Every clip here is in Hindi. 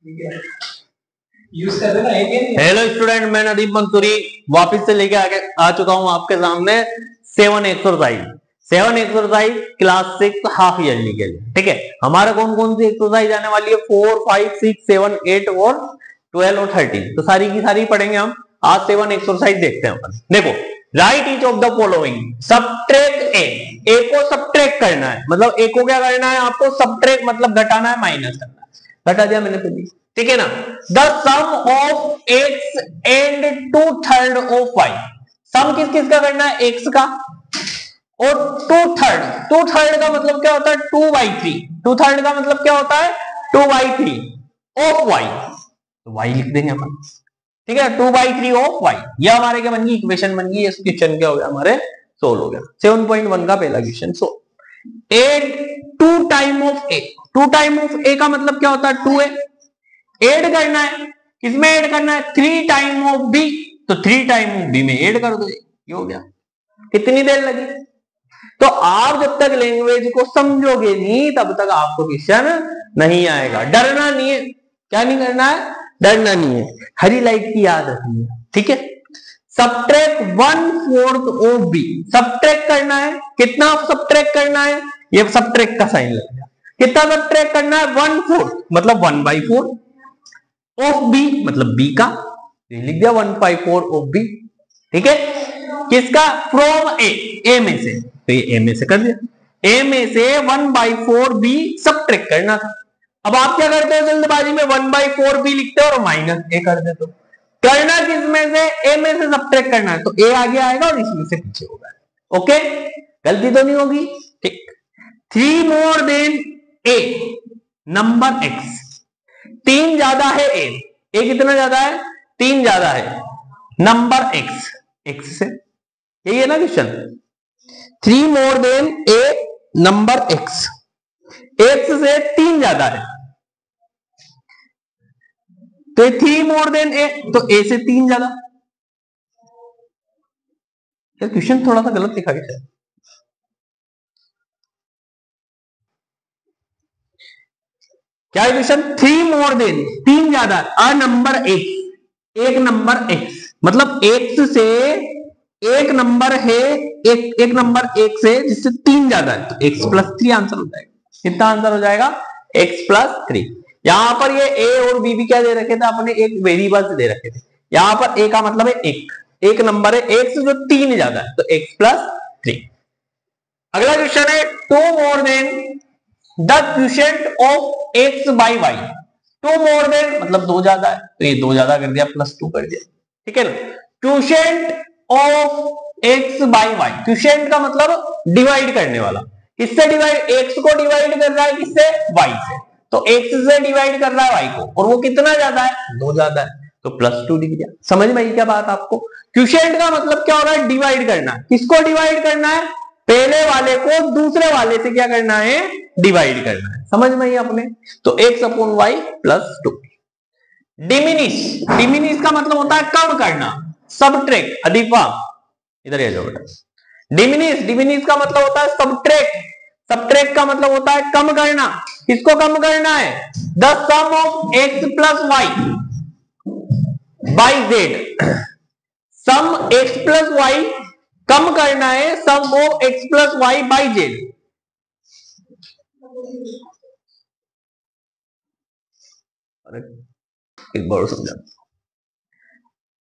यूज कर देना। हेलो स्टूडेंट, मैं नदीप मंसूरी वापस से लेके आ चुका हूं आपके सामने 7 एक्सरसाइज क्लास 6 हाफ ईयरली के लिए। ठीक है, हमारा कौन कौन सी एक्सरसाइज आने वाली है? 4, 5, 6, 7, 8 और 12 और 13। तो सारी की सारी पढ़ेंगे हम। आज 7 एक्सरसाइज देखते हैं अपन। देखो, write each of the following, subtract a को सब्ट्रैक्ट करना है। मतलब ए को क्या करना है आपको? सब्ट्रैक्ट मतलब घटाना है, माइनस करना है। घटा दिया मैंने पहले, ठीक है ना। The sum of x and 2/3 of y. Sum किस किस का करना है? एक्स का और 2/3 का मतलब क्या होता है? 2/3। 2/3 का मतलब क्या होता है? 2/3 ऑफ वाई। तो वाई लिख देंगे अपन, ठीक है। 2/3 ऑफ वाई, यह हमारे क्या बन गई? इक्वेशन बन गई। क्वेश्चन क्या हो गया हमारे? सोल्व हो गया। 7.1 का पहला question. So add 2 time of a. 2 time of a का मतलब क्या होता है? 2a। एड करना है, किसमें एड करना है? 3 टाइम ऑफ बी। तो 3 टाइम ऑफ बी में एड कर दो, ये हो गया। कितनी देर लगी? तो आप जब तक लैंग्वेज को समझोगे नहीं तब तक आपको क्वेश्चन नहीं आएगा। डरना नहीं है। क्या नहीं करना है? डरना नहीं है। हरी लाइट की याद रखनी है, ठीक है। Subtract 1/4 of B. सब्ट्रैक्ट करना है, कितना सब्ट्रैक्ट करना है? ये सब्ट्रैक्ट का साइन लग गया। कितना सब्ट्रैक्ट करना है? 1/4 मतलब 1/4 ऑफ बी मतलब बी का, लिख दिया 1/4 ऑफ बी, ठीक है। किसका? फ्रॉम ए में से, तो ये ए में से कर दिया। ए में से 1/4 बी सब्ट्रैक्ट करना था। अब आप क्या करते हो? जल्दबाजी में 1/4 बी लिखते हो और माइनस ए कर देते हो। करना किस में से? ए में से सब्ट्रैक्ट करना है, तो ए आगे आएगा और इसमें से पीछे होगा। ओके, गलती तो नहीं होगी, ठीक। 3 मोर देन ए नंबर एक्स। 3 ज्यादा है ए। ए कितना ज्यादा है? 3 ज्यादा है नंबर एक्स, एक्स से। यही है ना क्वेश्चन। 3 मोर देन ए नंबर एक्स, एक्स से 3 ज्यादा है। तो 3 मोर देन ए, तो ए से 3 ज्यादा। क्वेश्चन थोड़ा सा गलत लिखा गया है। क्या है क्वेश्चन? 3 मोर देन, 3 ज्यादा, अ नंबर एक्स, एक नंबर एक्स मतलब एक्स से एक नंबर है, एक नंबर एक से जिससे 3 ज्यादा है, तो x+3 आंसर हो जाएगा। कितना आंसर हो जाएगा? x+3। यहां पर ये a और b भी क्या दे रखे थे? अपने एक वेरिएबल्स दे रखे थे। यहां पर a का मतलब है एक नंबर है x जो 3 ज्यादा है, तो x+3। अगला क्वेश्चन है 2 more than the quotient of x by y. 2 more than मतलब 2 ज्यादा है, तो ये 2 ज्यादा कर दिया, +2 कर दिया, ठीक है ना। Quotient of x by y, quotient का मतलब डिवाइड करने वाला। किससे डिवाइड? x को डिवाइड कर रहा है, किससे? y से। तो x से डिवाइड कर रहा है y को, और वो कितना ज्यादा है? 2 ज्यादा है, तो +2 लिख दिया। समझ में आई क्या बात आपको? क्वोशिएंट का मतलब क्या हो रहा है? डिवाइड करना। किसको डिवाइड करना है? पहले वाले को दूसरे वाले से क्या करना है? डिवाइड करना है। समझ में आई अपने? तो x/y +2। डिमिनिश, डिमिनिश का मतलब होता है कम करना। सब्ट्रैक्ट, अधिपा इधर आ जाओ बेटा। डिमिनिश, डिमिनिश का मतलब होता है सब्ट्रैक्ट। सब्ट्रैक्ट का मतलब होता है कम करना। किसको कम करना है? The sum of x+y by z। Sum x+y कम करना है सम ऑफ x+y बाई z। एक बार समझा।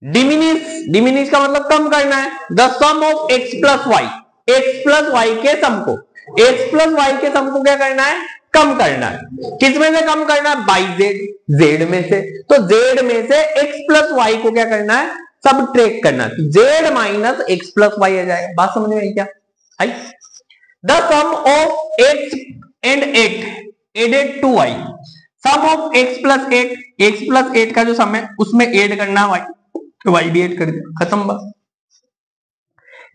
डिमिनिश, डिमिनिश का मतलब कम करना है। The sum of x+y, x+y के सम को, x+y के सम को क्या करना है? कम करना है। किस में से कम करना है? बाई z, z में से। तो z में से x+y को क्या करना है? सब्ट्रैक्ट करना है। z माइनस x+y आ जाएगा। बात समझ में आई क्या? आई। The sum of x and 8 added to y। Sum of x+8, x+8 का जो सम है उसमें ऐड करना y, तो y भी ऐड कर दिया, खत्म बात।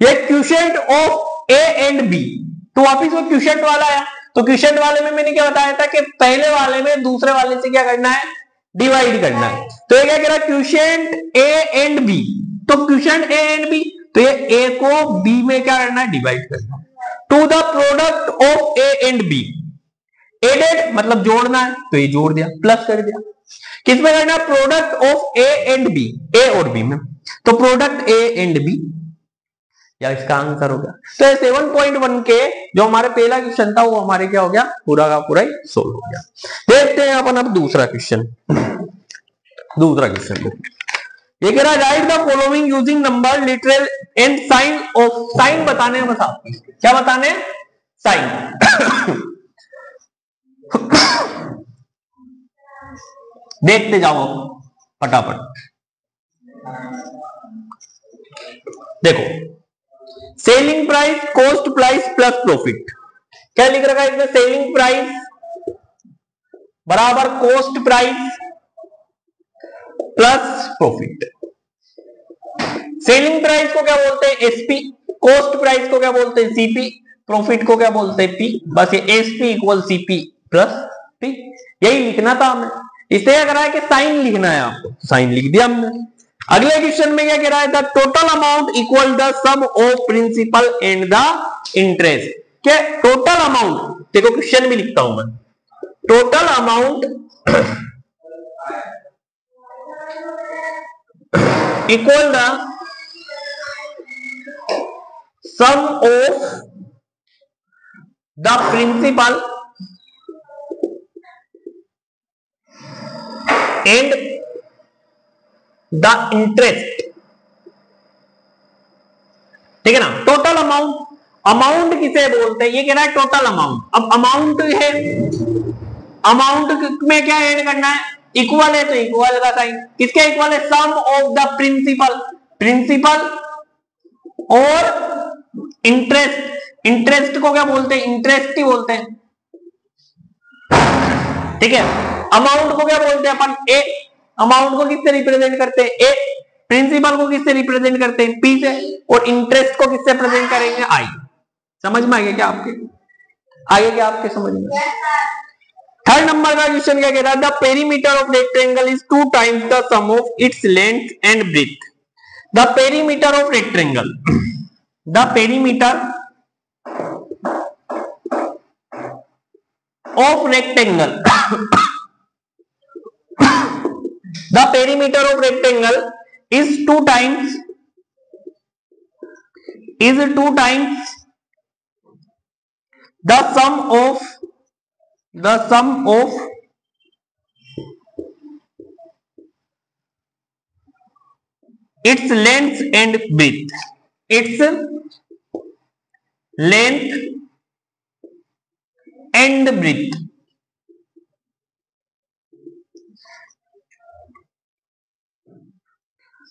ये quotient of a and b, तो वापिस वो क्वोशिएंट वाला आया। तो क्वोशिएंट वाले में मैंने क्या बताया था कि पहले वाले में दूसरे वाले से क्या करना है? डिवाइड करना है। तो ये क्या कह रहा है? Quotient a and b। तो क्वोशिएंट a एंड b, तो ये a को b में क्या करना है? डिवाइड करना है। To the product of a and b, added मतलब जोड़ना है, तो ये जोड़ दिया, प्लस कर दिया। किस में करना है? Product of a and b, a और बी में, तो प्रोडक्ट ए एंड बी, या इसका आंसर हो गया। तो 7.1 के जो हमारे पहला क्वेश्चन था वो हमारे क्या हो गया, पूरा का पूरा ही सोल्व हो गया। देखते हैं अपन अब दूसरा क्वेश्चन। दूसरा क्वेश्चन ये कह रहा है write the following using number literal and sign of, sign बताने हैं बस आपको, क्या बताने हैं? साइन। देखते जाओ फटाफट। देखो selling price, cost price plus profit, क्या लिख रखा है इसमें? सेलिंग प्राइस बराबर cost price plus profit. Selling price को क्या बोलते हैं? एसपी, कॉस्ट प्राइस को क्या बोलते हैं? सीपी, प्रॉफिट को क्या बोलते हैं? पी। बस ये SP equal CP plus P, यही लिखना था हमें। इससे क्या करा है कि साइन लिखना है आपको, साइन लिख दिया हमने। अगले क्वेश्चन में क्या कह रहा है? The total amount equal the sum of principal and the interest. क्या टोटल अमाउंट, देखो क्वेश्चन भी लिखता हूं मैं, total amount equal the sum of the principal and the interest, ठीक है ना। टोटल अमाउंट, अमाउंट किसे बोलते हैं? ये कह रहा है टोटल अमाउंट। अब अमाउंट है, अमाउंट में क्या ऐड करना है? इक्वल है तो इक्वल का साइन, किसके इक्वल है? सम ऑफ द प्रिंसिपल, प्रिंसिपल और इंटरेस्ट, इंटरेस्ट को क्या बोलते हैं? इंटरेस्ट ही बोलते हैं, ठीक है। अमाउंट को क्या बोलते हैं अपन? ए। अमाउंट को किससे रिप्रेजेंट करते हैं? ए। प्रिंसिपल को किससे रिप्रेजेंट करते हैं? पी से। और इंटरेस्ट को किससे प्रेजेंट करेंगे? आई। समझ में आ गया क्या आपके? आगे क्या आपके समझ में? थर्ड नंबर का क्वेश्चन क्या कह रहा है? The perimeter of rectangle is 2 times the sum of its length and breadth. The perimeter of rectangle, the perimeter of rectangle, the perimeter of rectangle is 2 times the sum of its length and breadth, its length and breadth।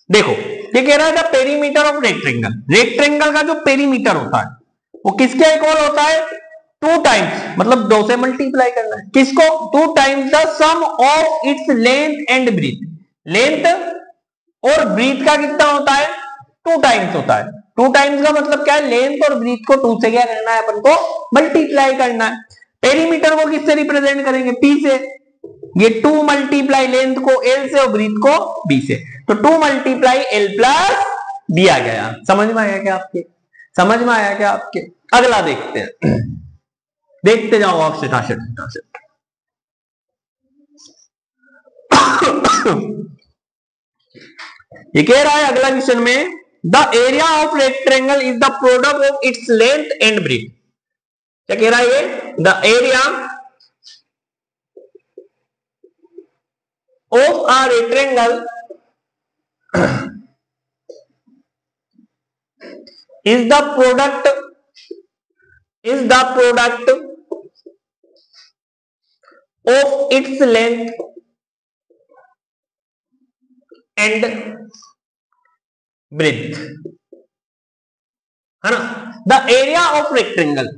देखो ये कह रहा है पेरीमीटर ऑफ रेक्टेंगल, रेक्टेंगल का जो पेरीमीटर होता है वो किसके इक्वल होता है? 2 टाइम्स, मतलब 2 से मल्टीप्लाई करना है किसको? 2 times the sum of its length and breadth. Length और ब्रीथ का कितना होता है? 2 टाइम्स होता है। 2 टाइम्स का मतलब क्या है? लेंथ और ब्रीथ को 2 से क्या करना है अपन को? मल्टीप्लाई करना है। पेरीमीटर को किससे रिप्रेजेंट करेंगे? पी से। ये 2 मल्टीप्लाई लेंथ को एल से और ब्रीथ को बी से, तो 2 मल्टीप्लाई एल प्लस बी आ गया। समझ में आया क्या आपके? समझ में आया क्या आपके? अगला देखते हैं, देखते जाओ आप सिटाशट। ये कह रहा है अगला क्वेश्चन में the area of rectangle is the product of its length and breadth. क्या कह रहा है ये? The area of a rectangle is the product of its length and breadth, है ना। the area of rectangle,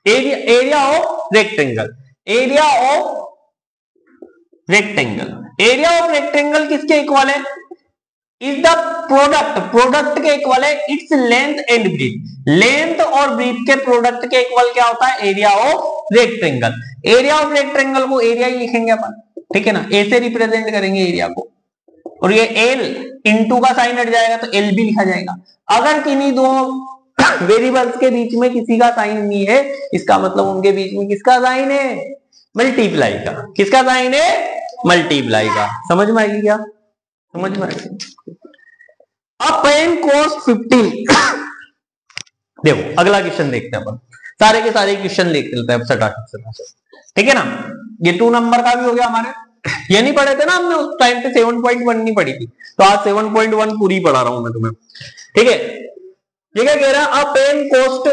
area of rectangle, area of rectangle, area of rectangle किसके इक्वल है? इज द प्रोडक्ट, प्रोडक्ट के इक्वल है its length and breadth. Length और ब्रीथ के प्रोडक्ट के इक्वल क्या होता है? Area of rectangle. Area of rectangle को एरिया ही लिखेंगे अपन, ठीक है ना। ए से रिप्रेजेंट करेंगे एरिया को, और ये एल इनटू का साइन हट जाएगा तो एल भी लिखा जाएगा। अगर किन्हीं दो वेरिएबल्स के बीच में किसी का साइन नहीं है, इसका मतलब उनके बीच में किसका साइन है? मल्टीप्लाई का। किसका साइन है? मल्टीप्लाई का। समझ में आएगी क्या? समझ में आएगी। अब पेन कॉस्ट 15। देखो अगला क्वेश्चन देखते हैं अपन, सारे के सारे क्वेश्चन देख लेते हैं सटासट, ठीक है ना। ये 2 नंबर का भी हो गया हमारे। ये नहीं पढ़े थे ना हमने उस टाइम पे, 7.1 नहीं पढ़ी थी, तो आज 7.1 पूरी पढ़ा रहा हूं मैं तुम्हें, ठीक है। ये क्या कह रहा है? अब पेन कॉस्ट,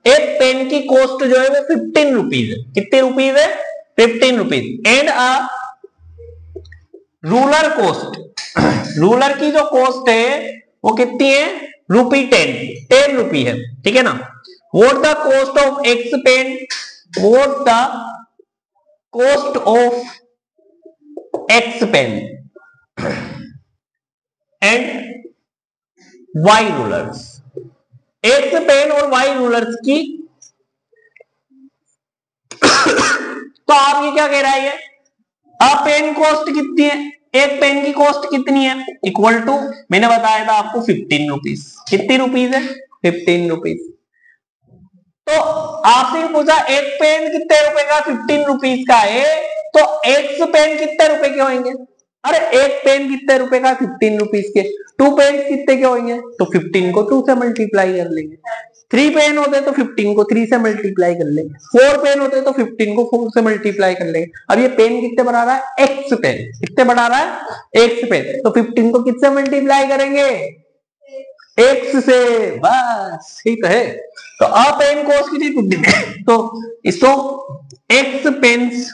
एक पेन की कॉस्ट जो है वो 15 रुपीज है। कितने रुपीज है? 15 rupees. And a ruler cost, ruler की जो कॉस्ट है वो कितनी है? ₹10 रुपी है, ठीक है ना। What the cost of x pen, what the cost of x pen and y rulers. X pen और वाई रूलर्स की तो आप ये क्या कह रहा है? ये अब पेन कॉस्ट कितनी है? एक पेन की कॉस्ट कितनी है? इक्वल टू, मैंने बताया था आपको 15 रुपीज। कितनी रुपीज है? 15 रुपीज। तो आपसे पूछा एक पेन कितने रुपए का? 15 रुपीज का है, तो एक्स पेन कितने रुपए के होंगे? अरे एक पेन कितने रुपए का? 15 रुपीज के। 2 पेन कितने के होंगे? तो 15 को 2 से मल्टीप्लाई कर लेंगे। 3 पेन होते तो 15 को 3 से मल्टीप्लाई कर लेंगे। 4 पेन होते तो 15 को 4 से मल्टीप्लाई कर लेंगे। अब ये पेन कितने बना रहा है? X pen. कितने बना रहा है? X pen. तो 15 को किससे मल्टीप्लाई करेंगे? एक्स से। बस ठीक है। तो आ पेन कॉस्ट कितनी? 15 है, तो इसको एक्स पेन्स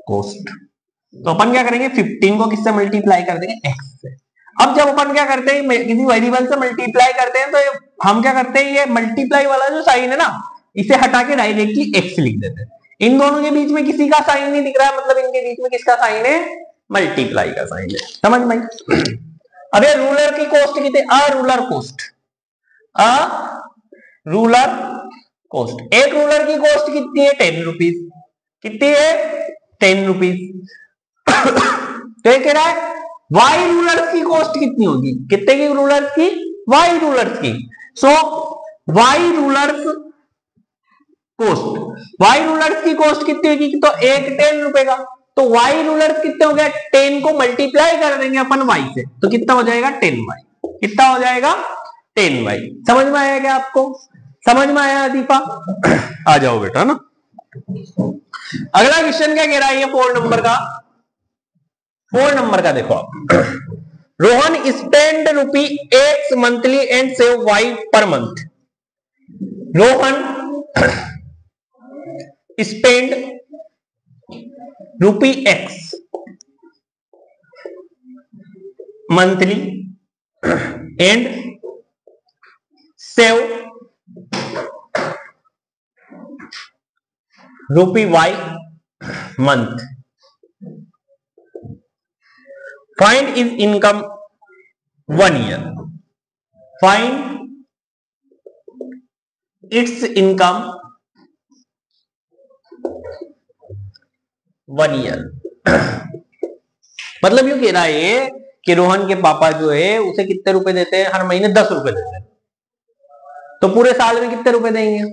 कॉस्ट, तो अपन क्या करेंगे? 15 को किससे मल्टीप्लाई कर देंगे? एक्स से। अब जब अपन क्या करते हैं, किसी वेरिएबल से मल्टीप्लाई करते हैं, तो हम क्या करते हैं, ये मल्टीप्लाई वाला जो साइन है ना, इसे हटा के डायरेक्टली एक्स लिख देते हैं। इन दोनों के बीच में किसी का साइन नहीं दिख रहा है, मतलब इनके बीच में किसका साइन है? मल्टीप्लाई का साइन है। समझ में? अब ये रूलर की कॉस्ट कितनी? A ruler cost, a ruler cost. एक रूलर की कॉस्ट कितनी है? 10 रुपीज। कितनी है? 10 रुपीज। तो ये कह रहा है वाई रूलर्स की कॉस्ट कितनी होगी? कितने की रूलर्स की? वाई रूलर्स की। So y rulers cost, y rulers की कॉस्ट कितनी होगी? तो एक 10 रुपए का। तो वाई रूलर्स कितने हो गया? 10 को मल्टीप्लाई कर देंगे अपन वाई से, तो कितना हो जाएगा? 10y। कितना हो जाएगा? 10y। समझ में आया क्या आपको? समझ में आया दीपा? आ जाओ बेटा ना। अगला क्वेश्चन क्या कह रहा है? ये 4 नंबर का, 4 नंबर का देखो आप। Rohan spend ₹X monthly and save Y per month. Rohan spend ₹X monthly and save ₹Y month. Find his income 1 year. Find its income 1 year. मतलब यूं कह रहा है कि रोहन के पापा जो है उसे कितने रुपए देते हैं? हर महीने 10 रुपए देते हैं। तो पूरे साल में कितने रुपए देंगे?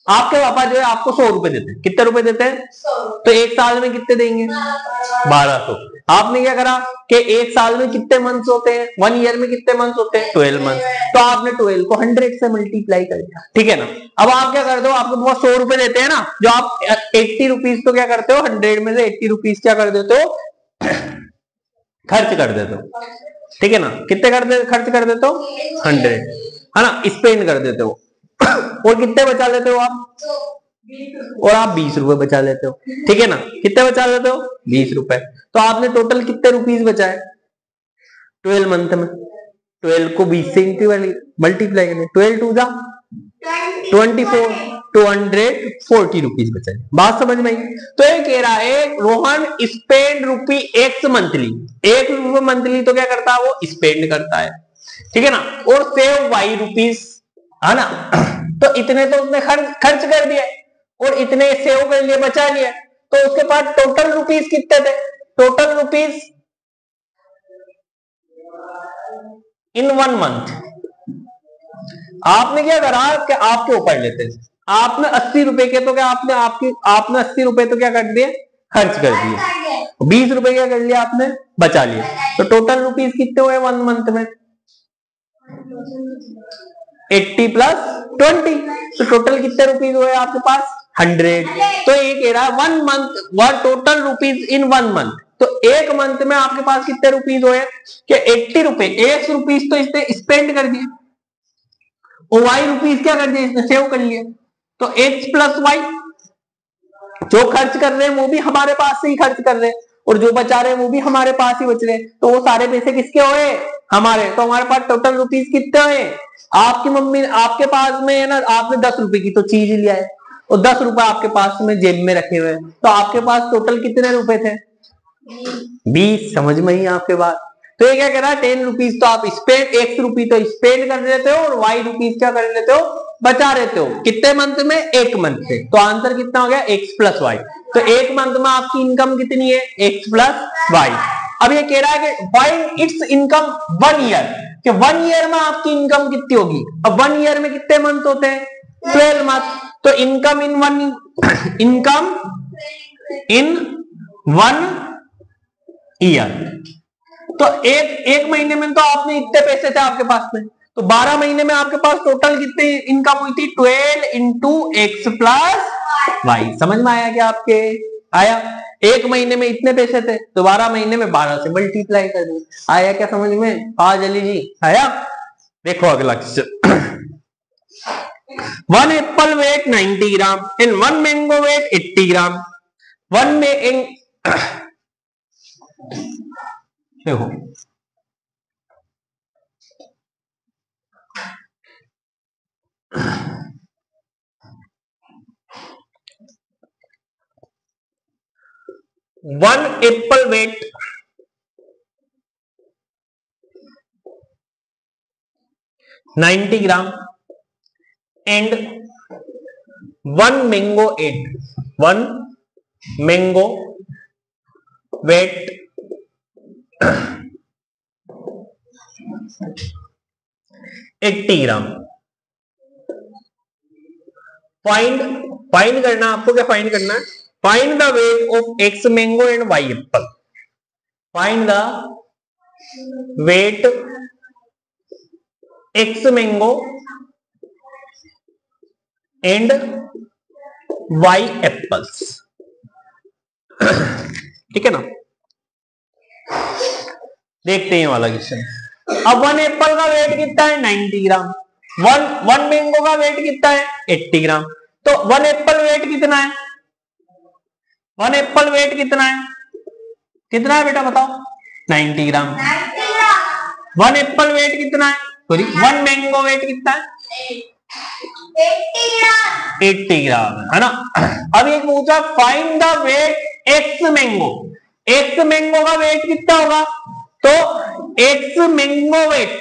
आपके पापा जो है आपको 100 रुपए देते हैं। कितने रुपए देते हैं? 100। तो एक साल में कितने देंगे? 1200। आपने क्या करा कि एक साल में कितने मंथ्स होते हैं? 1 ईयर में कितने मंथ्स होते हैं? 12 मंथ। तो आपने 12 को 100 से मल्टीप्लाई कर दिया, ठीक है ना। अब आप क्या करते हो? आपको बहुत 100 रुपए देते हैं ना, जो आप 80 रुपीज तो क्या करते हो? 100 में से 80 रुपीज क्या कर देते हो? खर्च कर देते हो, ठीक है ना। कितने खर्च कर देते हो? 100, है ना, स्पेंड कर देते हो। और कितने बचा लेते हो आप? और आप 20 रुपए बचा लेते हो, ठीक है ना। कितने बचा लेते हो? 20 रुपए। तो आपने टोटल कितने रुपीज बचाए 12 मंथ में? 12 को 20 से मल्टीप्लाई करें, 12 टू जा 24, 240 रुपीज बचाए। बात समझ में आई? तो ये कह रहा है रोहन स्पेंड ₹X मंथली। 1 रुपये मंथली तो क्या करता है? वो स्पेंड करता है, ठीक है ना। और सेव Y रुपीज, है ना। तो इतने तो उसने खर्च कर दिया और इतने सेव कर लिए, बचा लिया। तो उसके पास टोटल रुपीज कितने थे? Total rupees in 1 month. आपने क्या करा कि आपके ऊपर लेते, आपने 80 रुपए के तो क्या आपने 80 रुपए तो क्या कर दिए, खर्च कर दिए, 20 रुपए क्या कर लिया आपने, बचा लिया। तो टोटल रुपीज कितने हुए 1 मंथ में, 80 प्लस 20, तो टोटल कितने रुपीज हुए आपके पास 100। तो ये कह रहा है 1 month were total rupees in 1 month, तो एक मंथ में आपके पास कितने रुपीज हुए कि 80 रुपए, 1 रुपीज तो इसने स्पेंड कर दिए और वाई रुपीज क्या कर दिए इसने सेव कर लिए। तो एक्स प्लस वाई, जो खर्च कर रहे हैं वो भी हमारे पास से ही खर्च कर रहे हैं और जो बचा रहे हैं वो भी हमारे पास ही बच रहे हैं, तो वो सारे पैसे किसके हुए, हमारे। तो हमारे पास टोटल रुपीज कितने हुए, आपकी मम्मी आपके पास में है ना, आपने 10 रुपए की तो चीज ही लिया है और 10 रुपए आपके पास में जेब में रखे हुए हैं, तो आपके पास टोटल कितने रुपए थे, 20। समझ में ही आपके बात। तो ये क्या कह रहा है 10 रुपीज तो आप स्पेंड, 1 रुपी तो स्पेंड कर देते हो और वाई रुपीज क्या कर लेते हो, बचा रहते हो। कितने मंथ में, एक मंथ से। तो आंसर कितना हो गया, एक्स प्लस वाई। तो एक मंथ में आपकी इनकम कितनी है, एक्स प्लस वाई। अब ये कह रहा है कि फाइंड इट्स इनकम 1 ईयर, कि 1 ईयर में आपकी इनकम कितनी होगी। अब 1 ईयर में कितने मंथ होते हैं, 12 मंथ। तो इनकम इन 1 ईयर, तो एक महीने में तो आपने इतने पैसे थे आपके पास में, तो 12 महीने में आपके पास टोटल कितनी इनकम हुई थी, 12 इंटू एक्स प्लस वाई। समझ में आया क्या आपके, आया। एक महीने में इतने पैसे थे तो 12 महीने में 12 से मल्टीप्लाई कर दो। आया क्या समझ में, आज अली जी आया। देखो अगला question, 1 apple weight 90 gram and 1 mango weight 80 gram. 1 में देखो 1 apple weight 90 gram and 1 mango 1 mango weight 80 gram. Find करना आपको, क्या फाइंड करना है, find the weight of x mango and y apple. Find the weight x mango and y apples. ठीक है ना, देखते हैं वाला क्वेश्चन। अब 1 एप्पल का वेट कितना है, 90 ग्राम। 1 मैंगो का वेट कितना है, 80 ग्राम। तो 1 एप्पल वेट कितना है, 1 एप्पल वेट कितना है, कितना है बेटा बताओ, 90 ग्राम। 1 एप्पल वेट कितना है, सॉरी 1 मैंगो वेट कितना है, 80 ग्राम, है ना। अब ये पूछा find the weight x mango. X mango का वेट कितना होगा, तो एक्स मैंगो वेट,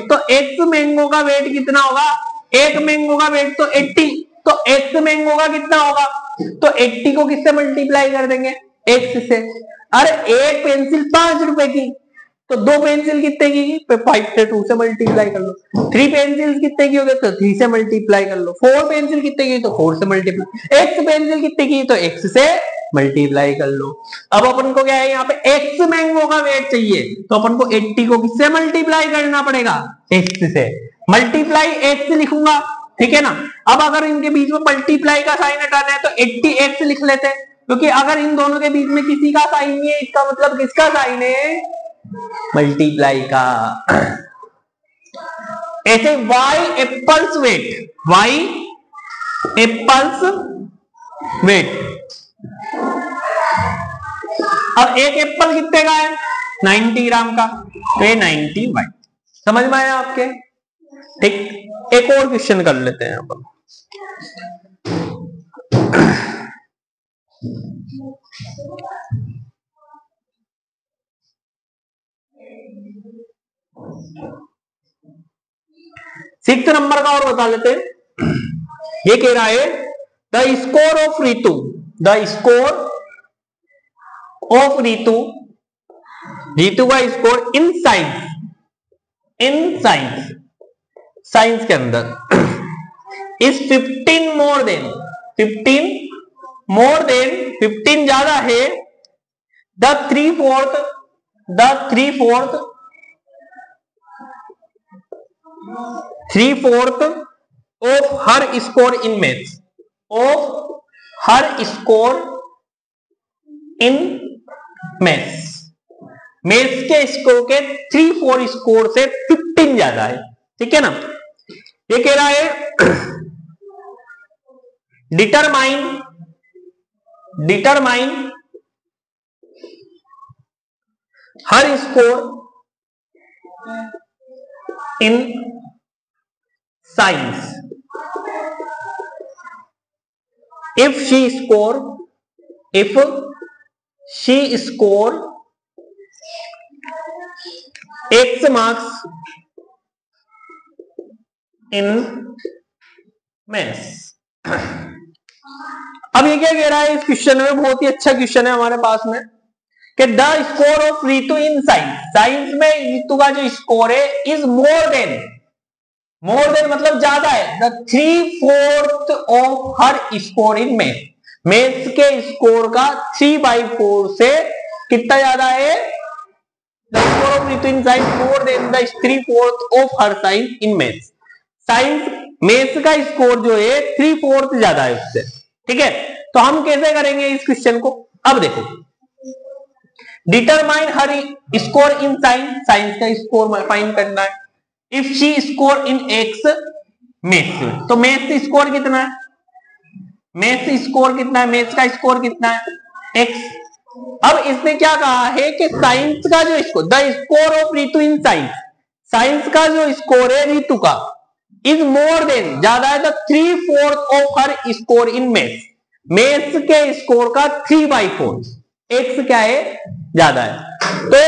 तो एक्स मैंगो का वेट कितना होगा, एक मैंगो का वेट तो 80, तो एक्स मैंगो का कितना होगा, तो 80 को किससे मल्टीप्लाई कर देंगे, एक्स से। अरे एक पेंसिल 5 रुपए की, तो 2 पेंसिल कितने की, 5 से 2 से मल्टीप्लाई कर लो। 3 पेंसिल कितने की हो गए, तो 3 से मल्टीप्लाई कर लो। 4 पेंसिल कितने की, तो 4 से मल्टीप्लाई। एक्स पेंसिल कितने की, तो एक्स से मल्टीप्लाई कर लो। अब अपन को क्या है, यहाँ पे एक्स मैंगो का वेट चाहिए, तो अपन को 80 को किससे मल्टीप्लाई करना पड़ेगा, एक्स से। मल्टीप्लाई एक्स लिखूंगा, ठीक है ना। अब अगर इनके बीच में मल्टीप्लाई का साइन हटाना है तो 80x लिख लेते हैं, क्योंकि अगर इन दोनों के बीच में किसी का साइन नहीं है, इसका मतलब किसका साइन है, मल्टीप्लाई का। ऐसे y apples weight, y apples weight. अब एक एप्पल कितने का है, 90 ग्राम का, तो ये 90y। समझ में आया आपके, ठीक। एक और क्वेश्चन कर लेते हैं अपन। सिक्स नंबर का और बता लेते हैं। ये कह रहा है the score of Ritu, the score of Ritu, Ritu का स्कोर इन साइंस साइंस के अंदर इज 15 मोर देन 15 ज्यादा है the 3/4 of her score in maths maths के स्कोर के 3/4 स्कोर से 15 ज्यादा है। ठीक है ना। ये कह रहा है determine her score in science if she score X marks in maths। अब ये क्या कह रहा है इस क्वेश्चन में, बहुत ही अच्छा क्वेश्चन है हमारे पास में, कि the score of Ritu in science में रीतु का जो स्कोर है इज मोर देन मतलब ज्यादा है the 3/4 of her score in maths के स्कोर का 3/4 से कितना ज्यादा है, the score of Ritu in science more than the 3/4 of her science in maths. Science maths का स्कोर जो है 3/4 ज्यादा है उससे। ठीक है, तो हम कैसे करेंगे इस क्वेश्चन को। अब देखो, determine her score in science का स्कोर फाइंड करना है। If she score in x maths, तो मैथ्स स्कोर कितना है, मैथ्स का स्कोर कितना है एक्स। अब इसने क्या कहा है कि साइंस का जो score, the score of Ritu in science का जो स्कोर है रीतु का इज मोर देन ज्यादा है the 3/4 of her score in maths के स्कोर का 3/4। एक्स क्या है, ज्यादा है। तो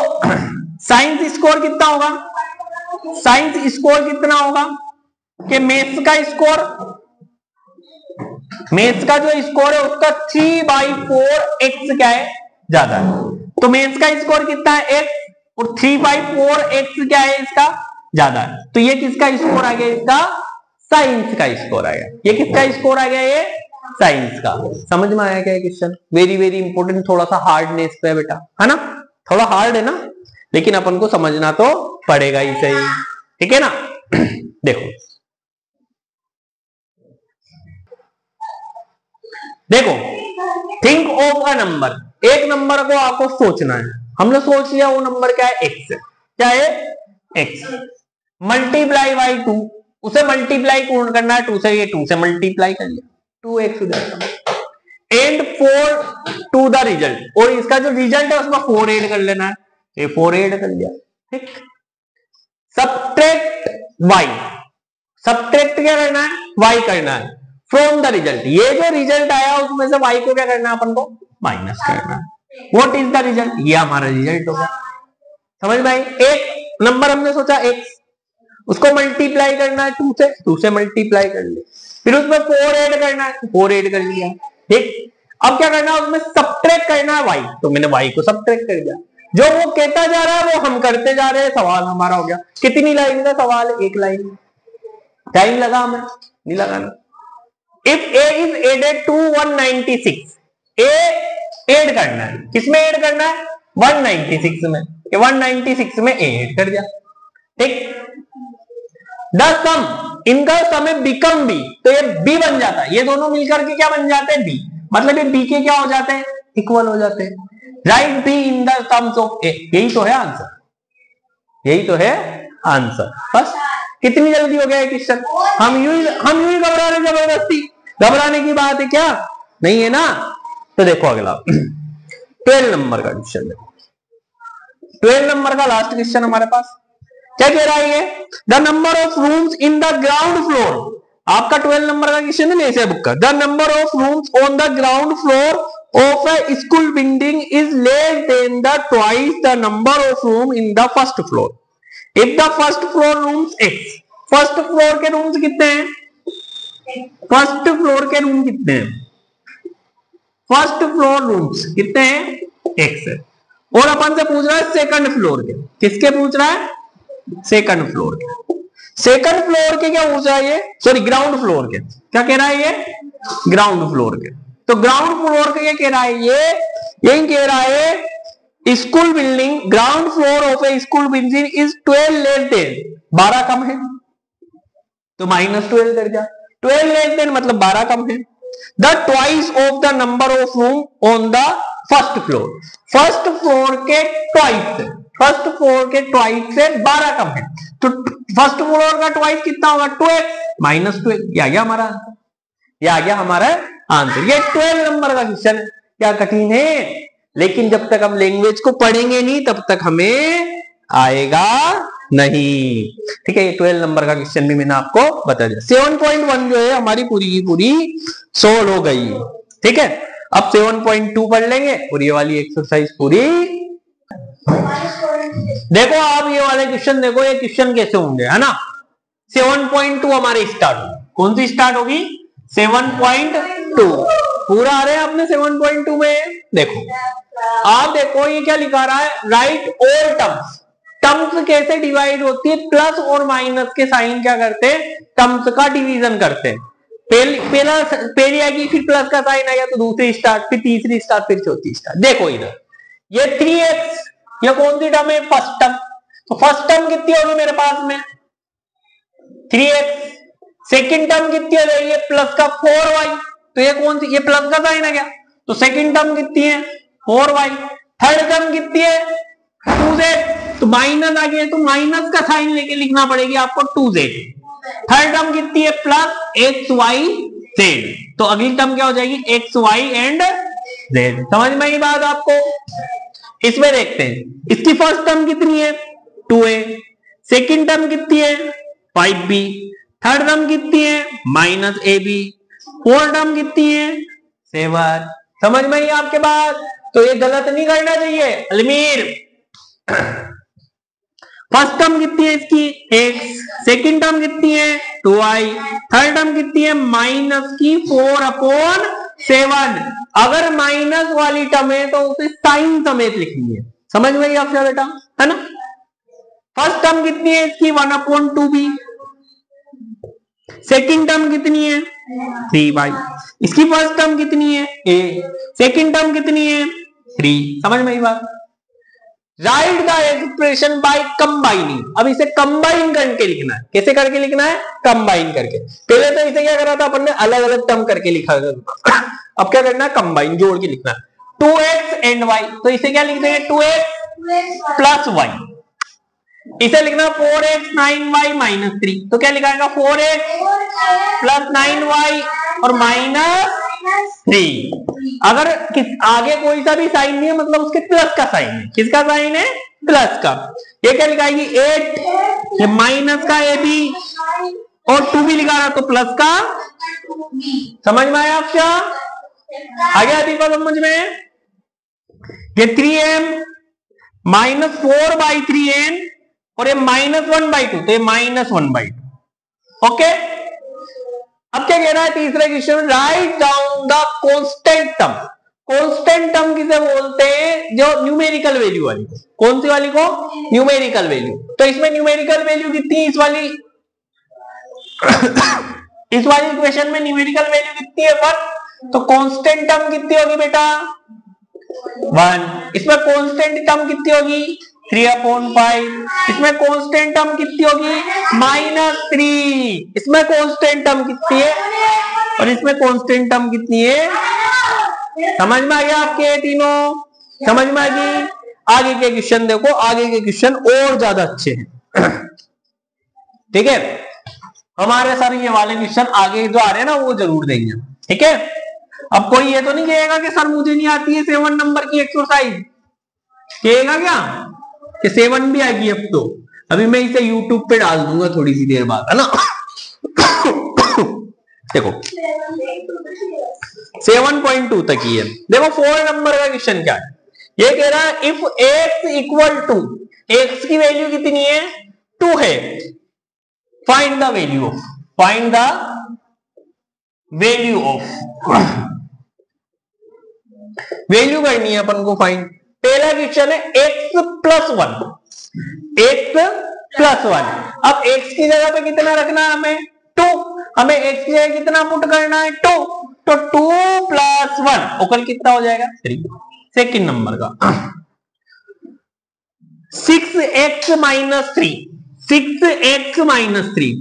साइंस स्कोर कितना होगा, साइंस स्कोर कितना होगा कि मैथ्स का जो स्कोर है उसका 3/4 एक्स क्या है, ज्यादा है। तो मैथ्स का स्कोर कितना है एक्स, और 3/4 एक्स क्या है इसका, ज्यादा है। तो ये किसका स्कोर आ गया, इसका साइंस का स्कोर आ गया। ये किसका स्कोर आ गया, ये साइंस का। समझ में आया क्या क्वेश्चन। वेरी वेरी इंपॉर्टेंट, थोड़ा सा हार्डनेस पे बेटा, है ना, थोड़ा हार्ड है ना, लेकिन अपन को समझना तो पड़ेगा ही सही। ठीक है ना। देखो थिंक ऑफ अ नंबर, एक नंबर को आपको सोचना है। हमने सोच लिया वो नंबर क्या है, एक्स। क्या है, एक्स। मल्टीप्लाई बाई 2, उसे मल्टीप्लाई कौन करना है, 2 से, ये 2 से मल्टीप्लाई कर लिया, 2x and 4 to the result, और इसका जो रिजल्ट है उसमें 4 ऐड कर लेना है, ये 4 ऐड कर लिया। ठीक। सब्ट्रैक्ट y, सब्ट्रैक्ट क्या करना है, y करना है फ्रॉम द रिजल्ट। ये जो रिजल्ट आया उसमें से y को क्या करना है, अपन को माइनस करना है। व्हाट इज द रिजल्ट, ये हमारा रिजल्ट होगा। समझ में आई। एक नंबर हमने सोचा x, उसको मल्टीप्लाई करना है 2 से मल्टीप्लाई कर लिया, फिर उसमें 4 ऐड करना है, 4 ऐड कर लिया। ठीक। अब क्या करना है, उसमें सब्ट्रैक्ट करना है y, तो मैंने y को सब्ट्रैक्ट कर दिया। जो वो कहता जा रहा है वो हम करते जा रहे हैं, सवाल हमारा हो गया। कितनी लाइन का सवाल है, एक लाइन। टाइम लगा हमें, नहीं लगाना। If a is added to 196, a add करना है, किसमें ऐड करना है, 196 में। 196 में a ऐड कर दिया। ठीक। द सम, इनका सम है बिकम b, तो ये b बन जाता है। ये दोनों मिलकर के क्या बन जाते हैं, b, मतलब ये b के क्या हो जाते हैं, इक्वल हो जाते हैं। Right b in the terms of a, यही तो है आंसर, यही तो है आंसर। बस कितनी जल्दी हो गया क्वेश्चन। हम यूं ही घबरा रहे, जबरदस्ती घबराने की बात है क्या, नहीं है ना। तो देखो अगला 12 नंबर का क्वेश्चन है। 12 नंबर का लास्ट क्वेश्चन हमारे पास क्या कह रहा है, the number of rooms in the ground floor. आपका 12 नंबर का क्वेश्चन है, ऐसे बुक का। The number of rooms on the ground floor of a school building is less than the twice the number of room in the first floor. If the first floor rooms x, first floor के रूम्स कितने हैं, फर्स्ट फ्लोर के रूम कितने हैं, फर्स्ट फ्लोर रूम्स कितने हैं, एक्स है। और अपन से पूछ रहा है सेकंड फ्लोर के, किसके पूछ रहा है, सेकंड फ्लोर के। सेकंड फ्लोर के क्या ऊर्जा है ये, सॉरी ग्राउंड फ्लोर के, क्या कह रहा है ये, ग्राउंड फ्लोर के। तो ग्राउंड फ्लोर के क्या कह रहा है ये, यही कह रहा है school building, ground floor of A school building is 12 less than, 12 कम है, तो -12 कर जा, 12 लेस देन मतलब 12 कम है। The twice of the number of room on the first floor, first floor के ट्वाइस से, फर्स्ट फ्लोर के ट्वाइस से 12 कम है, तो फर्स्ट फ्लोर का ट्वाइस कितना होगा, 12 -12, ये आ गया हमारा आंसर, ये आ गया हमारा आंसर। ये 12 नंबर का क्वेश्चन है। क्या कठिन है, लेकिन जब तक हम लैंग्वेज को पढ़ेंगे नहीं तब तक हमें आएगा नहीं, ठीक है। ये 12 नंबर का क्वेश्चन भी मैंने आपको बता दिया। 7.1 जो है हमारी पूरी की पूरी सोल्व हो गई, ठीक है। अब 7.2 पढ़ लेंगे और ये वाली एक्सरसाइज पूरी। देखो आप ये वाले क्वेश्चन देखो, ये क्वेश्चन कैसे होंगे, है ना। 7.2 हमारे स्टार्ट होगी, कौन सी स्टार्ट होगी, 7.2 पूरा आ रहे हैं आपने 7.2 में। देखो आप देखो ये क्या लिखा रहा है, राइट ऑल टर्म्स, टर्म्स कैसे डिवाइड होती है, प्लस और माइनस के साइन क्या करते हैं, टर्म्स का डिवीजन करते हैं। पहली आएगी, फिर प्लस का साइन आएगा तो दूसरी स्टार्ट, फिर तीसरी स्टार्ट, फिर चौथी स्टार्ट। देखो इधर ये 3x, ये कौन सी टर्म है, फर्स्ट टर्म, तो फर्स्ट टर्म कितनी होगी मेरे पास में 3x, सेकंड टर्म कितनी हो जाएगी प्लस का 4y, तो ये कौन सी, ये प्लस का साइन है क्या, तो सेकंड टर्म कितनी है 4y, थर्ड टर्म कितनी है 2z, तो माइनस आ गया तो माइनस का साइन लेके लिखना पड़ेगी आपको 2z, थर्ड टर्म कितनी है प्लस xyz, तो अगली टर्म क्या हो जाएगी xy एंड z। समझ में आई बात आपको। इसमें देखते हैं, इसकी फर्स्ट टर्म कितनी है 2a, सेकंड टर्म कितनी है 5b, थर्ड टर्म कितनी है -ab, फोर्थ टर्म कितनी है 7। समझ में आई आपके बात, तो ये गलत नहीं करना चाहिए अलमीर। फर्स्ट टर्म कितनी है इसकी x, सेकंड टर्म कितनी है 2y, थर्ड टर्म कितनी है -4/7। अगर माइनस वाली टर्म है तो उसे साइन समेत लिखनी है। समझ में आप क्या बेटा, है ना। फर्स्ट टर्म कितनी है इसकी 1/2b, सेकंड टर्म कितनी है 3y, इसकी फर्स्ट टर्म कितनी है a, सेकंड टर्म कितनी है 3। समझ में आई बात। Right the expression by combining, अब इसे कंबाइन करके लिखना है। कैसे करके लिखना है, कंबाइन करके। पहले तो इसे क्या करा था अपन ने, अलग अलग टर्म करके लिखा था, अब क्या करना है कंबाइन, जोड़ के लिखना है। 2x एंड y, तो इसे क्या लिख देंगे 2x प्लस y, इसे लिखना 4x 9y -3, तो क्या लिखाएगा 4x प्लस 9y और -3। अगर आगे कोई सा भी साइन नहीं है मतलब उसके प्लस का साइन है, किसका साइन है प्लस का। ये क्या लिखाएगी 8, ये माइनस का ab और 2 भी लिखा रहा तो प्लस का। समझ में आया आपका, आ गया दीपक समझ में। ये 3m -4/3n और ये -1/2, तो ये -1/2। ओके, अब क्या कह रहा है तीसरे question, write down the constant term. Constant term किसे बोलते हैं, जो न्यूमेरिकल वैल्यू वाली को। कौन सी वाली को, न्यूमेरिकल वैल्यू। तो इसमें न्यूमेरिकल वैल्यू कितनी है इस वाली इस वाली इक्वेशन में न्यूमेरिकल वैल्यू कितनी है 1, तो कांस्टेंट टर्म कितनी होगी बेटा 1। इसमें कांस्टेंट टर्म कितनी होगी 3/5, इसमें कांस्टेंट टर्म कितनी होगी -3, इसमें कांस्टेंट टर्म कितनी है और इसमें कांस्टेंट टर्म कितनी है। समझ में आ गया आपके तीनों, समझ में आ गई। आगे के क्वेश्चन देखो, आगे के क्वेश्चन और ज्यादा अच्छे हैं, ठीक है। हमारे सर ये वाले क्वेश्चन आगे जो आ रहे हैं ना वो जरूर देंगे, ठीक है। अब कोई ये तो नहीं कहेगा कि सर मुझे नहीं आती है 7 नंबर की एक्सरसाइज, कहेगा क्या कि 7 भी आएगी। अब तो अभी मैं इसे YouTube पे डाल दूंगा थोड़ी सी देर बाद, है ना। देखो 7.2 तक ही है। देखो 4 नंबर का क्वेश्चन क्या है, ये कह रहा है if x equal to, x की वैल्यू कितनी है 2 है, find the value of, find the value of, value करनी है अपन को फाइंड। पहला क्वेश्चन है x + 1, x +1। अब x की जगह पे कितना रखना है हमें 2, हमें x की जगह कितना पुट करना है 2, तो 2 + 1 ओकल कितना हो जाएगा 3। सेकंड नंबर का 6x - 3, 6x - 3,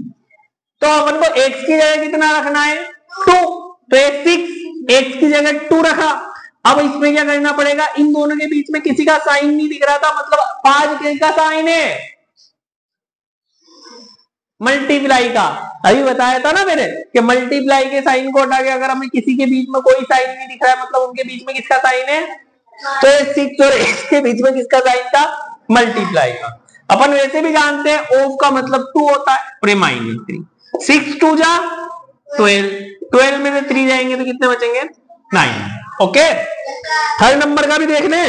तो अपन को x की जगह कितना रखना है 2, तो ये 6 x की जगह 2 रखा। अब इसमें क्या करना पड़ेगा, इन दोनों के बीच में किसी का साइन नहीं दिख रहा था, मतलब 5 का साइन है मल्टीप्लाई का। अभी बताया था ना मैंने कि मल्टीप्लाई के साइन को हटा के अगर हमें किसी के बीच में कोई साइन नहीं दिख रहा है, मतलब उनके बीच में किसका साइन है, तो 6 और 8 के बीच में किसका साइन था, मल्टीप्लाई का। अपन वैसे भी जानते हैं ऑफ का मतलब 2 होता है और -3। 6 2 जा 12, 12 में से 3 जाएंगे तो कितने बचेंगे 9। ओके, थर्ड नंबर का भी देख लें।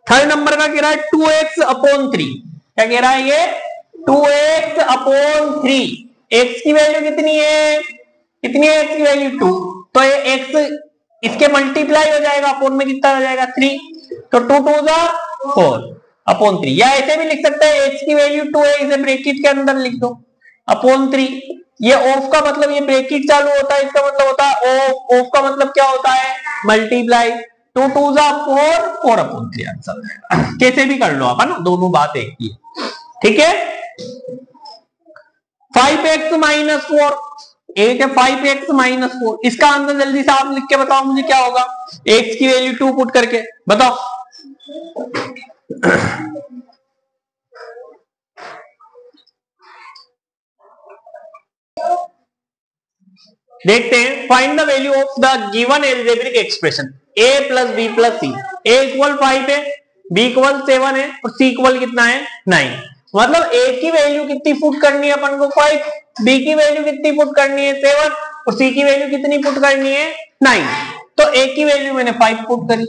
थर्ड नंबर का कह रहा है 2x/3। क्या कह रहा है ये 2x/3। x की वैल्यू कितनी है, कितनी है x की वैल्यू 2, तो ये x इसके मल्टीप्लाई हो जाएगा, अपोन में कितना हो जाएगा 3, तो 2 2 जा 4/3। या ऐसे भी लिख सकते हैं x की वैल्यू 2 है, इसे ब्रैकेट के अंदर लिख दो /3। ये ऑफ का मतलब ये ब्रैकेट चालू होता है, इसका मतलब होता है ऑफ। ऑफ का मतलब क्या होता है मल्टीप्लाई। 2 2 जा 4, 4/3 आंसर। कैसे भी कर लो आप, है ना, दोनों बात एक ही है। ठीक है, 5x - 4, एक है 5x - 4, इसका आंसर जल्दी से आप लिख के बताओ मुझे क्या होगा, x की वैल्यू 2 पुट करके बताओ। देखते हैं, find the value of the given algebraic expression a + b + c। a = 5 है, b = 7 है और c = कितना है 9। मतलब a की वैल्यू कितनी पुट करनी है अपन को 5, b की वैल्यू कितनी पुट करनी है 7 और c की वैल्यू कितनी पुट करनी है 9। तो a की वैल्यू मैंने 5 पुट करी,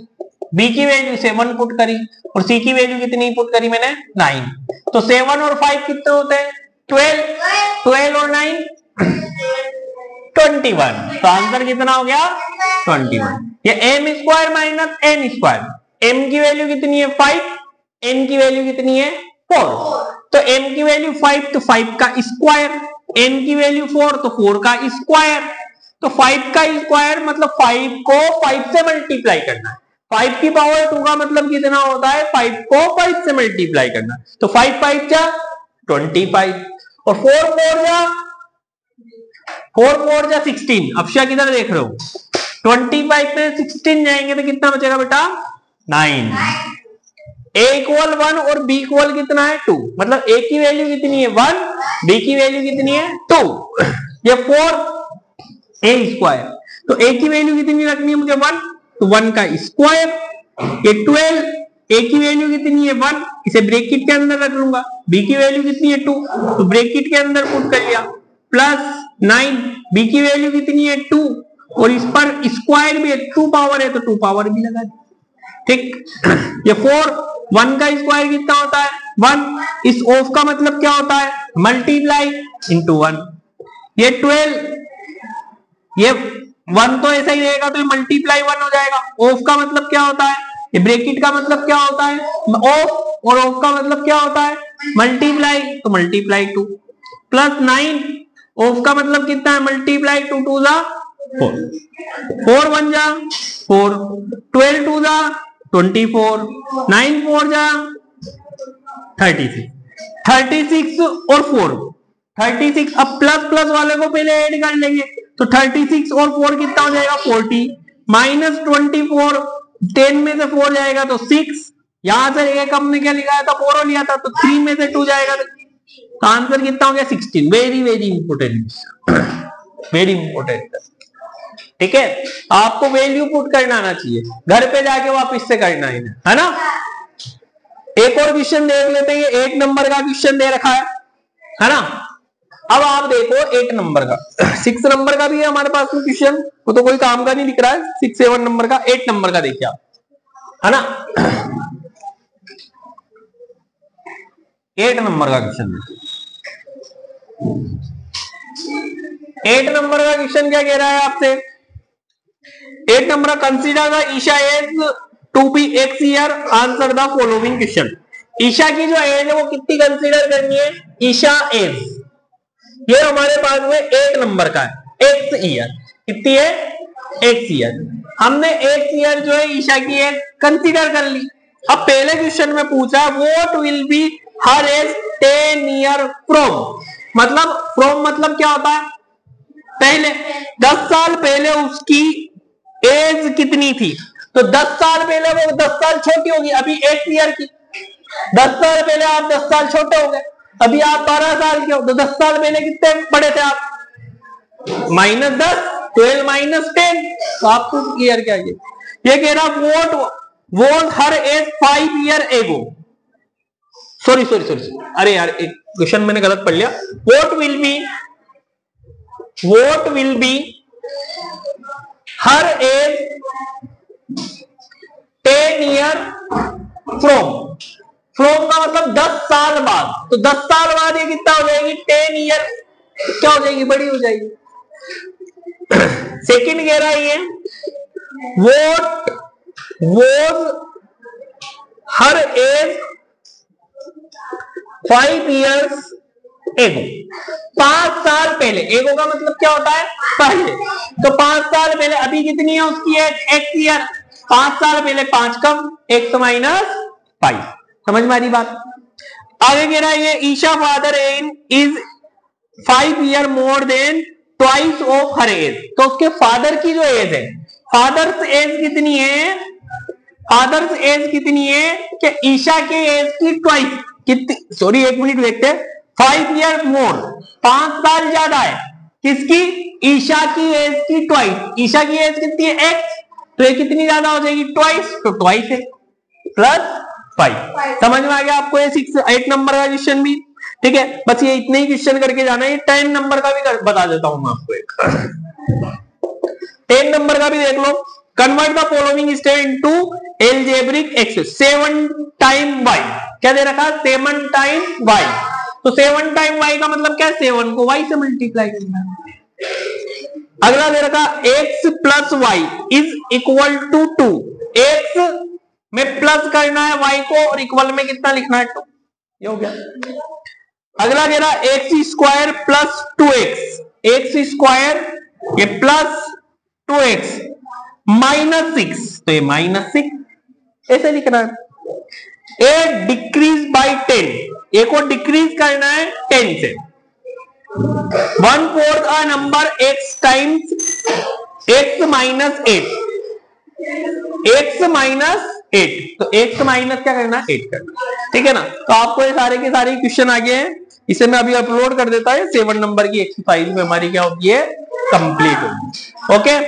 b की वैल्यू 7 पुट करी और c की वैल्यू कितनी पुट करी मैंने 9। तो 7 और 5 कितने होते हैं 12, 12 और 9 21। तो आंसर कितना हो गया 21। ये m² - n², m की वैल्यू कितनी है 5, n की वैल्यू कितनी है 4। तो m की वैल्यू 5 तो 5 का स्क्वायर, n की वैल्यू 4 तो 4 का स्क्वायर। तो 5 का स्क्वायर मतलब 5 को 5 से मल्टीप्लाई करना है। 5 की पावर 2 का मतलब कितना होता है 5 को 5 से मल्टीप्लाई करना। तो 5 5 जा 25 और 4 4 जा 16। अक्षय किधर देख रहे हो, 25 में 16 जाएंगे तो कितना बचेगा बेटा 9। a = 1 और b = कितना है 2, मतलब a की वैल्यू कितनी है 1, b की वैल्यू कितनी है 2। ये 4a², तो a की वैल्यू कितनी रखनी है मुझे 1, तो 1 का स्क्वायर। ये 12, a की वैल्यू कितनी है 1, इसे ब्रैकेट के अंदर रख लूंगा, b की वैल्यू कितनी है 2, तो ब्रैकेट के अंदर पुट कर लिया, प्लस 9, b की वैल्यू कितनी है 2 और इस पर स्क्वायर भी है, 2 पावर है तो 2 पावर भी लगा दी। ठीक, ये 4, 1 का स्क्वायर कितना होता है 1, इस ऑफ का मतलब क्या होता है मल्टीप्लाई इंटू 1। ये 12, ये 1 तो ऐसा ही रहेगा तो मल्टीप्लाई 1 हो जाएगा। ऑफ का मतलब क्या होता है, ये ब्रैकेट का मतलब क्या होता है ऑफ, और ऑफ का मतलब क्या होता है मल्टीप्लाई, तो मल्टीप्लाई 2 प्लस 9, ऑफ का मतलब कितना है मल्टीप्लाई 2 2 जा 4, 4 1 जा 4, 12 2 जा 24, 9 4 जा 36, 36 और 4, 36। अब प्लस प्लस वाले को पहले ऐड कर लेंगे, तो 36 और 4 कितना हो जाएगा 40, माइनस 24, 10 में से 4 जाएगा तो 6, यहां से एक हमने क्या लिखा था 4 लिया था, तो 3 में से 2 जाएगा तो आंसर कितना हो गया 16। Very very important, very important. ठीक है, आपको वैल्यू पुट करना आना चाहिए, घर पे जाके वापस से करना है ना। एक और क्वेश्चन देख लेते हैं, 8 नंबर का क्वेश्चन दे रखा है ना। अब आप देखो 8 नंबर का, 6 नंबर का भी है हमारे पास में क्वेश्चन, वो तो कोई काम का नहीं दिख रहा है, 6 7 नंबर का, 8 नंबर का देखिए आप, है ना। 8 नंबर का क्वेश्चन, 8 नंबर का क्वेश्चन क्या कह रहा है आपसे, 8 number, consider the Isha age to be x year, answer the following question. Isha की जो एज है वो कितनी कंसीडर करनी है? ईशा एज ये हमारे पास में 1 नंबर का है, एक्स ईयर। कितनी है? X year. हमने एक्स ईयर जो है ईशा की एज कंसीडर कर ली। अब पहले क्वेश्चन में पूछा what will be her age 10 year from, मतलब फ्रॉम मतलब क्या होता है? पहले 10 साल पहले उसकी एज कितनी थी? तो 10 साल पहले वो 10 साल छोटी होगी, अभी 1 ईयर की। 10 साल पहले आप 10 साल छोटे हो गए, अभी आप 12 साल के हो, तो 10 साल पहले कितने बड़े थे आप? -10, 12 - 10, तो आपको ईयर क्या ये कह रहा what her age 5 year ago. Sorry, अरे यार एक क्वेश्चन मैंने गलत पढ़ लिया। What will be her age 10 year from का मतलब 10 साल बाद, तो 10 साल बाद ये कितना हो जाएगी? 10 ईयर क्या हो जाएगी? बड़ी हो जाएगी। सेकंड कह रहा है ये what was her age 5 years ago. 5 साल पहले, एगो का मतलब क्या होता है? पहले। तो 5 साल पहले, अभी कितनी है उसकी एज? X year. 5 साल पहले 5 कम, एक्स -5। समझ में आ रही बात? आगे कह रहा है ये Isha father age is 5 year more than twice of her age. तो उसके फादर की जो एज है, फादर्स एज कितनी है? फादर्स एज कितनी है कि ईशा के एज की ट्वाइस। कितनी? सॉरी, 1 मिनट देखते हैं। 5 ईयर मोर, 5 साल ज्यादा है किसकी? ईशा की एज की ट्वाइस। ईशा की एज कितनी है? एक्स, तो ये कितनी ज्यादा हो जाएगी? ट्वाइस, तो ट्वाइस है +5। समझ में आ गया आपको? ये 8 नंबर का क्वेश्चन भी ठीक है। बस ये इतने ही क्वेश्चन करके जाना है। 10 नंबर का भी बता देता हूं मैं आपको एक। 10 नंबर का भी देख लो। Convert the following step into algebraic एक्सेस 7 टाइम y। क्या दे रखा? 7 टाइम y। तो 7 टाइम y का मतलब क्या है? 7 को y से मल्टीप्लाई करना है। अगला दे रखा x + y is equal to 2। x में प्लस करना है y को और इक्वल में कितना लिखना है? 2। ये हो गया। अगला कह रहा x² + 2x, x² ये +2x -6, तो ये -6 ऐसे लिखना है। ए डिक्रीज बाय 10, ए को डिक्रीज करना है 10 से। 1/4 a number x times x -8, x -8, तो x माइनस क्या करना है? 8 करना। ठीक है ना? तो आपको ये सारे के सारे क्वेश्चन आ गए हैं। इसे मैं अभी अपलोड कर देता है। 7 नंबर की एक्सरसाइज में हमारी क्या होगी है? कंप्लीट होगी। ओके।